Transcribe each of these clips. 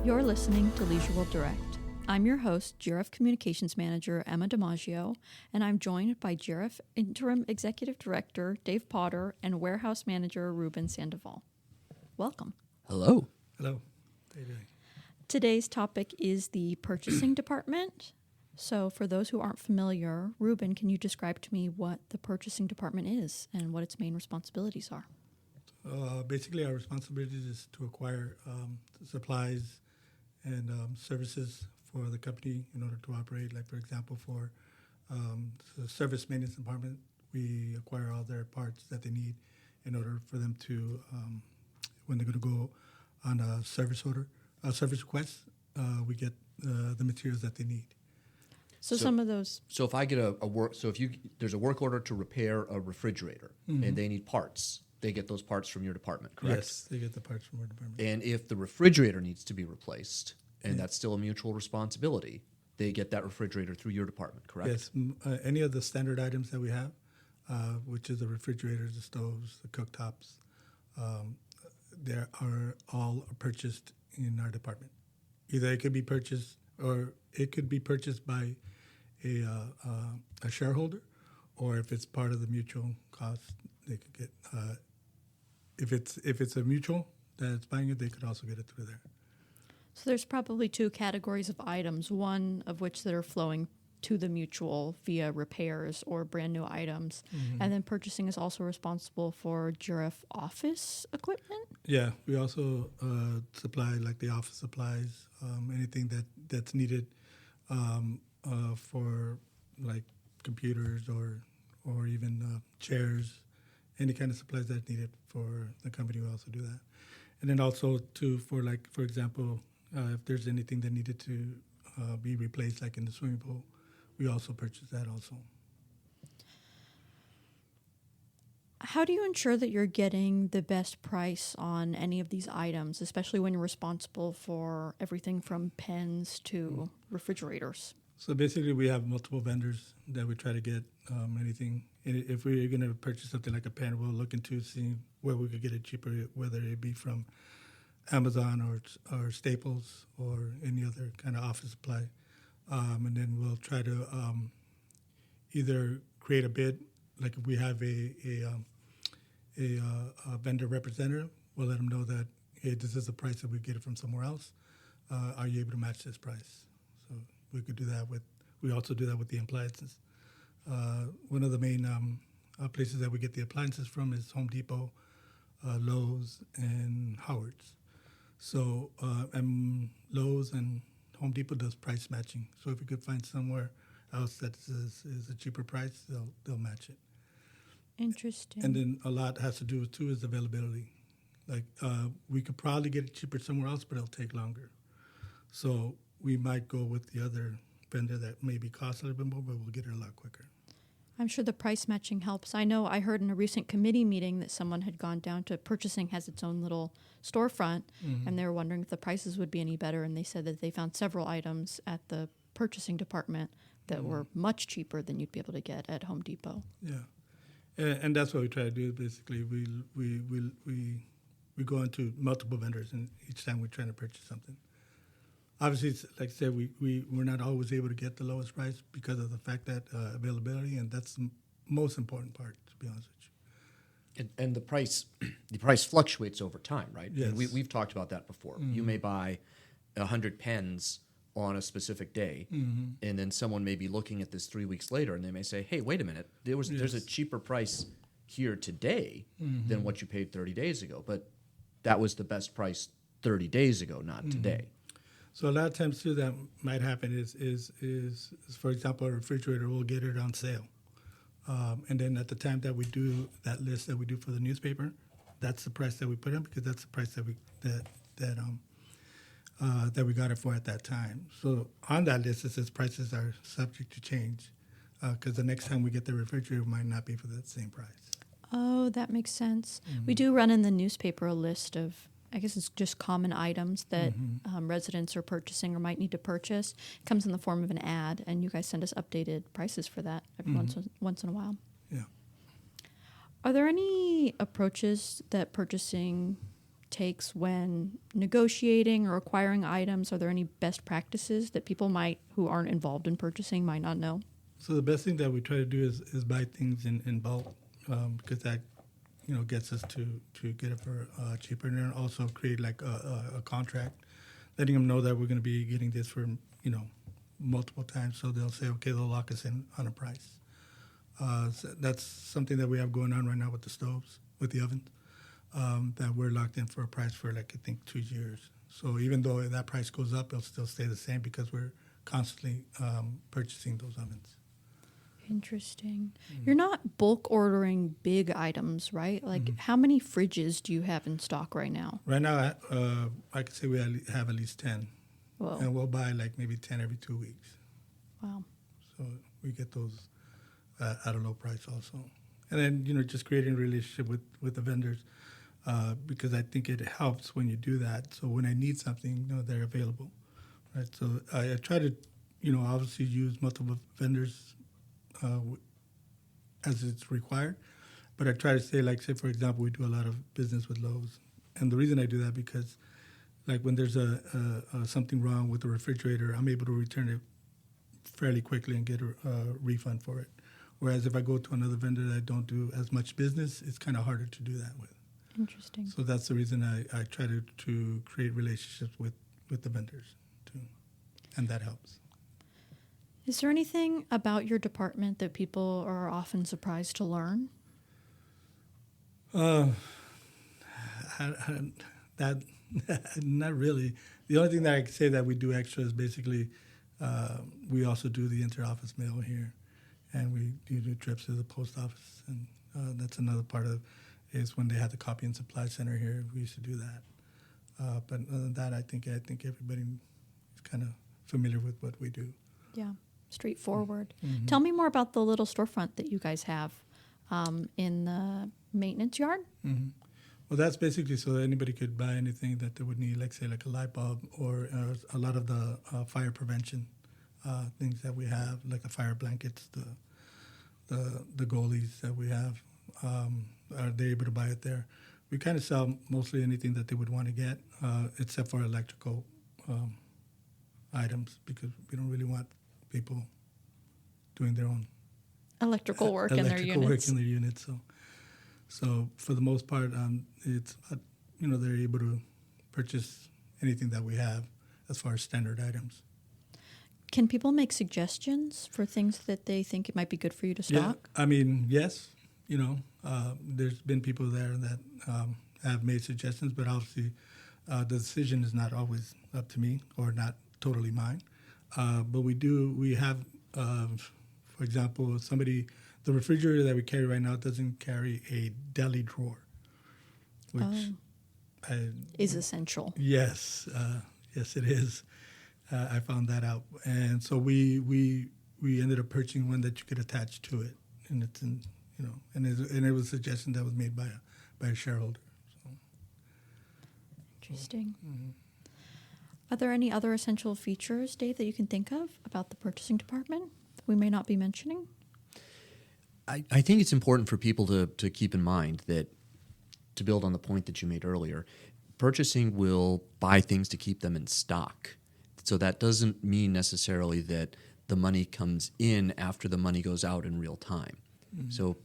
You're listening to Leisure World Direct. I'm your host, GRF Communications Manager Emma DiMaggio, and I'm joined by GRF Interim Executive Director Dave Potter and Warehouse Manager Ruben Sandoval. Welcome. Hello. Hello. How are you doing? Today's topic is the purchasing department. So for those who aren't familiar, Ruben, can you describe to me what the purchasing department is and what its main responsibilities are? Basically, our responsibility is to acquire supplies and services for the company in order to operate. Like, for example, for the service maintenance department, we acquire all their parts that they need in order for them to, when they're going to go on a service request, we get the materials that they need. So some of those... So if I get there's a work order to repair a refrigerator and they need parts, they get those parts from your department, correct? Yes, they get the parts from our department. And if the refrigerator needs to be replaced, and that's still a mutual responsibility, they get that refrigerator through your department, correct? Yes, any of the standard items that we have, which is the refrigerators, the stoves, the cooktops, they are all purchased in our department. Either it could be purchased or it could be purchased by a shareholder, or if it's part of the mutual cost, they could get. If it's a mutual that's buying it, they could also get it through there. So there's probably two categories of items, one of which that are flowing to the mutual via repairs or brand new items. Mm-hmm. And then purchasing is also responsible for GRF office equipment? Yeah, we also supply like the office supplies, anything that's needed for like computers or even chairs, any kind of supplies that's needed for the company. We also do that. And then also for example, if there's anything that needed to be replaced, like in the swimming pool, we also purchase that also. How do you ensure that you're getting the best price on any of these items, especially when you're responsible for everything from pens to refrigerators? So basically, we have multiple vendors that we try to get anything. If we're going to purchase something like a pen, we'll look into seeing where we could get it cheaper, whether it be from Amazon or Staples or any other kind of office supply. And then we'll try to either create a bid, like if we have a vendor representative, we'll let them know that, hey, this is the price that we get it from somewhere else. Are you able to match this price? So we could do that we also do that with the appliances. One of the main places that we get the appliances from is Home Depot, Lowe's, and Howard's. So Lowe's and Home Depot does price matching. So if we could find somewhere else that is a cheaper price, they'll match it. Interesting. And then a lot has to do with, too, is availability. Like we could probably get it cheaper somewhere else, but it'll take longer. So we might go with the other vendor that maybe costs a little bit more, but we'll get it a lot quicker. I'm sure the price matching helps. I know I heard in a recent committee meeting that someone had gone down to purchasing has its own little storefront, and they were wondering if the prices would be any better, and they said that they found several items at the purchasing department that were much cheaper than you'd be able to get at Home Depot. Yeah, and that's what we try to do. Basically, we go into multiple vendors, and each time we're trying to purchase something. Obviously, like I said, we're not always able to get the lowest price because of the fact that availability, and that's the most important part, to be honest with you. And the price fluctuates over time, right? Yes. And we've talked about that before. Mm-hmm. You may buy 100 pens on a specific day, and then someone may be looking at this 3 weeks later, and they may say, hey, wait a minute, there's a cheaper price here today than what you paid 30 days ago, but that was the best price 30 days ago, not today. So a lot of times too, that might happen is for example, a refrigerator, we'll get it on sale, and then at the time that we do that list that we do for the newspaper, that's the price that we put in because that's the price that we got it for at that time. So on that list, it says prices are subject to change because the next time we get the refrigerator might not be for that same price. Oh, that makes sense. We do run in the newspaper a list of, I guess it's just common items that residents are purchasing or might need to purchase. It comes in the form of an ad, and you guys send us updated prices for that every once in a while. Yeah. Are there any approaches that purchasing takes when negotiating or acquiring items? Are there any best practices that people who aren't involved in purchasing might not know? So the best thing that we try to do is buy things in bulk, because that gets us to get it for cheaper, and then also create like a contract, letting them know that we're going to be getting this for multiple times, so they'll say, okay, they'll lock us in on a price. So that's something that we have going on right now with the stoves, with the ovens, that we're locked in for a price for like I think 2 years. So even though that price goes up, it'll still stay the same because we're constantly purchasing those ovens. Interesting. You're not bulk ordering big items, right? Like, how many fridges do you have in stock right now? Right now, I could say we have at least 10. Whoa. And we'll buy like maybe 10 every 2 weeks. Wow. So we get those at a low price also. And then, just creating a relationship with the vendors, because I think it helps when you do that. So when I need something, they're available, right? So I try to, obviously use multiple vendors as it's required. But I try to say, like, say, for example, we do a lot of business with Lowe's. And the reason I do that because, like, when there's something wrong with the refrigerator, I'm able to return it fairly quickly and get a refund for it. Whereas if I go to another vendor that I don't do as much business, it's kind of harder to do that with. Interesting. So that's the reason I try to create relationships with the vendors, too. And that helps. Is there anything about your department that people are often surprised to learn? That not really. The only thing that I can say that we do extra is basically we also do the inter-office mail here, and we do trips to the post office, and that's another part of is when they had the copy and supply center here. We used to do that. But other than that, I think everybody is kind of familiar with what we do. Yeah, straightforward. Mm-hmm. Tell me more about the little storefront that you guys have in the maintenance yard. Mm-hmm. Well, that's basically so that anybody could buy anything that they would need, like say like a light bulb or a lot of the fire prevention things that we have, like the fire blankets, the goalies that we have. Are they able to buy it there? We kind of sell mostly anything that they would want to get, except for electrical items, because we don't really want people doing their own Electrical work in their units. Work in their units. So for the most part, it's they're able to purchase anything that we have as far as standard items. Can people make suggestions for things that they think it might be good for you to stock? Yeah, I mean, yes. There's been people there that have made suggestions, but obviously the decision is not always up to me or not totally mine. But we have, for example, the refrigerator that we carry right now doesn't carry a deli drawer, which is essential. Yes, yes, it is. I found that out, and so we ended up purchasing one that you could attach to it, and it's in, and it was a suggestion that was made by a shareholder. So. Interesting. Mm-hmm. Are there any other essential features, Dave, that you can think of about the purchasing department that we may not be mentioning? I think it's important for people to keep in mind that, to build on the point that you made earlier, purchasing will buy things to keep them in stock. So that doesn't mean necessarily that the money comes in after the money goes out in real time. Mm-hmm. So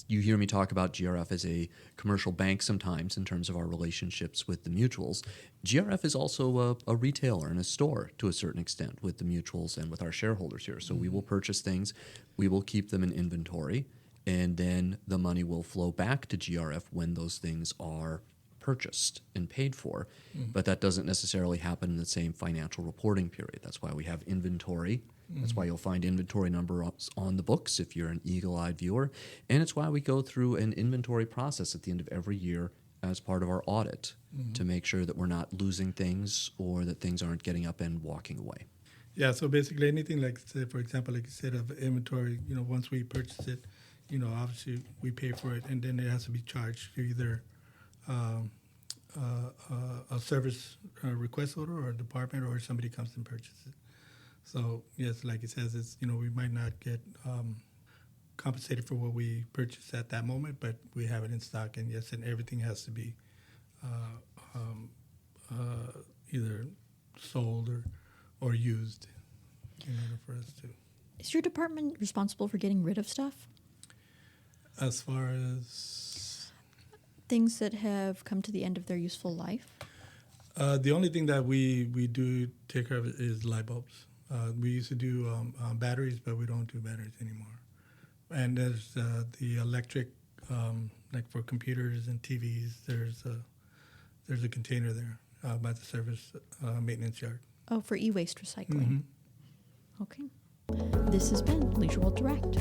you hear me talk about GRF as a commercial bank sometimes in terms of our relationships with the mutuals. GRF is also a retailer and a store to a certain extent with the mutuals and with our shareholders here. So we will purchase things, we will keep them in inventory, and then the money will flow back to GRF when those things are purchased and paid for. Mm-hmm. But that doesn't necessarily happen in the same financial reporting period. That's why we have inventory. That's why you'll find inventory numbers on the books if you're an eagle-eyed viewer. And it's why we go through an inventory process at the end of every year as part of our audit to make sure that we're not losing things or that things aren't getting up and walking away. Yeah, so basically anything like, say, for example, like you said, of inventory, once we purchase it, obviously we pay for it, and then it has to be charged to either a service request order or a department, or somebody comes and purchases it. So, yes, like it says, it's, we might not get compensated for what we purchased at that moment, but we have it in stock, and yes, and everything has to be either sold or used in order for us to. Is your department responsible for getting rid of stuff? As far as Things that have come to the end of their useful life? the only thing that we do take care of is light bulbs. We used to do batteries, but we don't do batteries anymore. And there's the electric, like for computers and TVs. There's a container there by the service maintenance yard. Oh, for e-waste recycling. Okay. This has been Leisure World Direct.